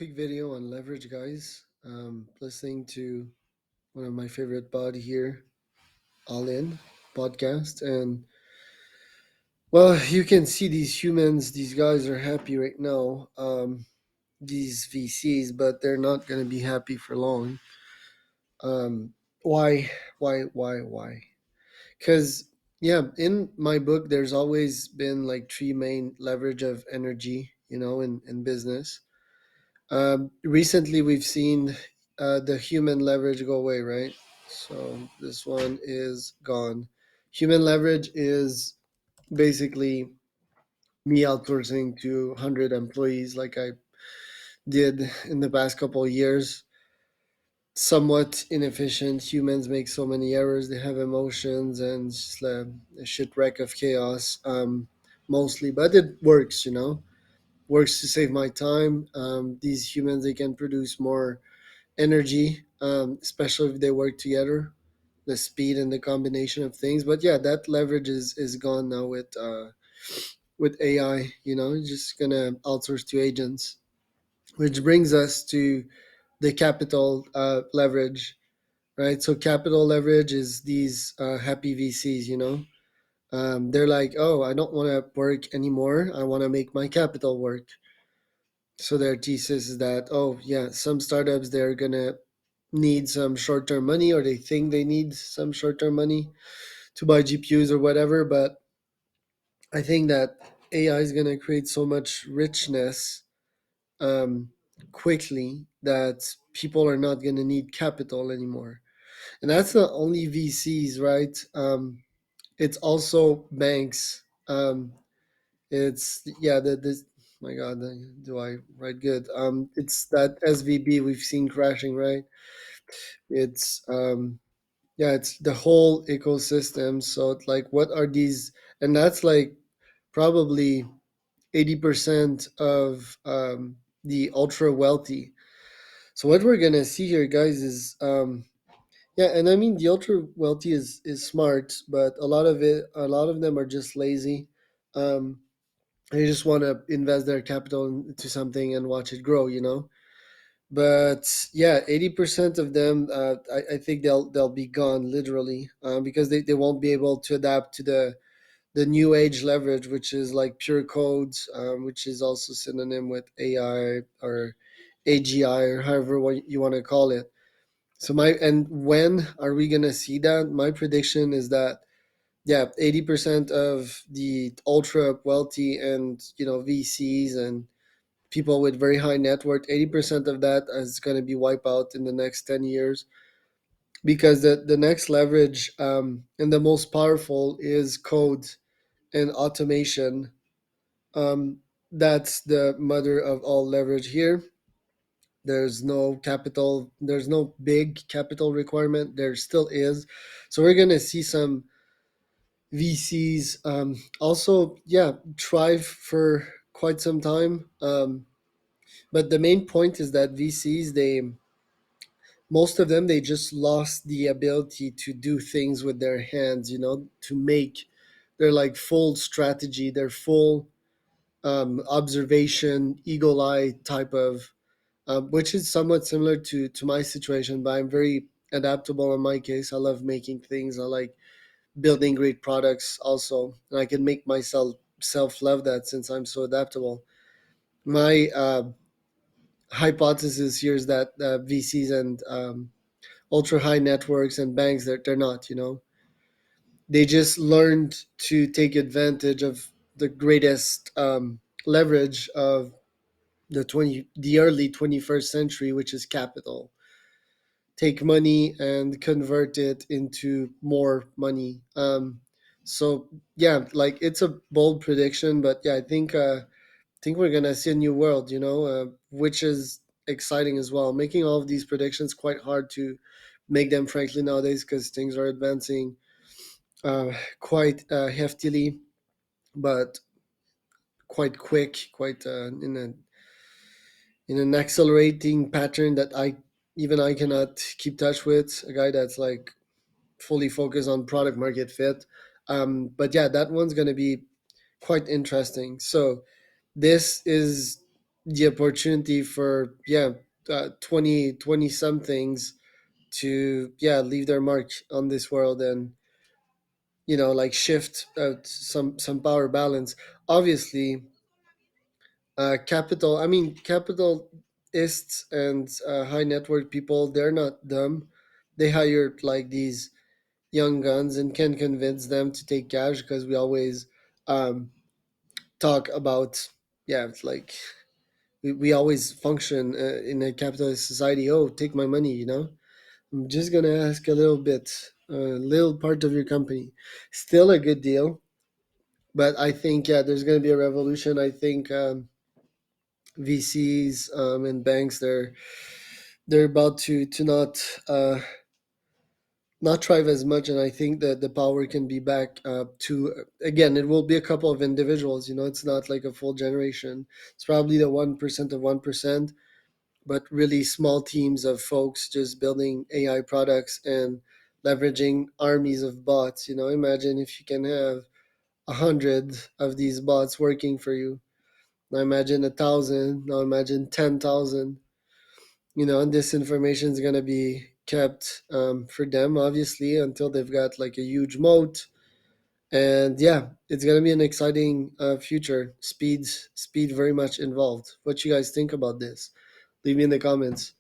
quick video on leverage, guys. Listening to one of my favorite pod here, All In podcast, and well, you can see these humans. These guys are happy right now. These VCs, but they're not gonna be happy for long. Um, why? Why? Because yeah, in my book, there's always been like three main leverage of energy. In business. Recently, we've seen the human leverage go away, right? So this one is gone. Human leverage is basically me outsourcing to 100 employees like I did in the past couple of years. Somewhat inefficient. Humans make so many errors. They have emotions and just a shipwreck of chaos, mostly. But it works, works to save my time. These humans, they can produce more energy, especially if they work together. The speed and the combination of things, but yeah, that leverage is gone now with AI. You're just gonna outsource to agents, which brings us to the capital leverage, right? So capital leverage is these happy VCs. They're like, oh, I don't want to work anymore. I want to make my capital work. So their thesis is that, oh yeah, some startups, they're gonna need some short-term money, or they think they need some short-term money to buy GPUs or whatever. But I think that AI is gonna create so much richness um, quickly that people are not gonna need capital anymore. And that's not only VCs, right? It's also banks. It's yeah, this. My God, do I write good? It's that SVB we've seen crashing, right? It's yeah, it's the whole ecosystem. So it's like, what are these? And that's like probably 80% of the ultra wealthy. So what we're gonna see here, guys, is yeah, and I mean the ultra wealthy is smart, but a lot of them are just lazy. Um, they just want to invest their capital into something and watch it grow. But yeah, 80% of them, I think they'll be gone literally, because they won't be able to adapt to the new age leverage, which is like pure codes, which is also synonym with AI or AGI, or however you want to call it. So and when are we gonna see that? My prediction is that yeah, 80% of the ultra wealthy and VCs and people with very high net worth, 80% of that is going to be wiped out in the next 10 years, because the next leverage, and the most powerful, is code and automation. um, that's the mother of all leverage here. There's no big capital requirement. There still is. So we're going to see some VCs also, yeah, thrive for quite some time. But the main point is that VCs, most of them, they just lost the ability to do things with their hands, to make their like full strategy, their full observation, eagle eye type of, which is somewhat similar to my situation. But I'm very adaptable in my case. I love making things. I like building great products also, and I can make myself self love that since I'm so adaptable. My hypothesis here is that VCs and ultra high networks and banks, they're not. They just learned to take advantage of the greatest leverage of the early 21st century, which is capital. Take money and convert it into more money. So yeah, like, it's a bold prediction, but yeah, I think we're gonna see a new world, which is exciting as well. Making all of these predictions quite hard to make them, frankly, nowadays, because things are advancing quite heftily, but quite quick, quite in an accelerating pattern that I cannot keep touch with. A guy that's like fully focused on product market fit. But yeah, that one's gonna be quite interesting. So this is the opportunity for, 20 somethings to, leave their mark on this world, and like shift some power balance. Obviously, capitalists and high network people, they're not dumb. They hired like these young guns and can convince them to take cash, because we always um, talk about, it's like we always function in a capitalist society. Oh, take my money, I'm just gonna ask a little bit, a little part of your company. Still a good deal, but I think, there's gonna be a revolution. I think VCs, and banks, they're about to not thrive as much, and I think that the power can be back to, again, it will be a couple of individuals. It's not like a full generation. It's probably the 1% of 1%, but really small teams of folks just building AI products and leveraging armies of bots. Imagine if you can have 100 of these bots working for you. Now imagine 1,000. Now imagine 10,000. And this information is going to be kept for them, obviously, until they've got like a huge moat. And yeah, it's going to be an exciting future. Speed very much involved. What you guys think about this? Leave me in the comments.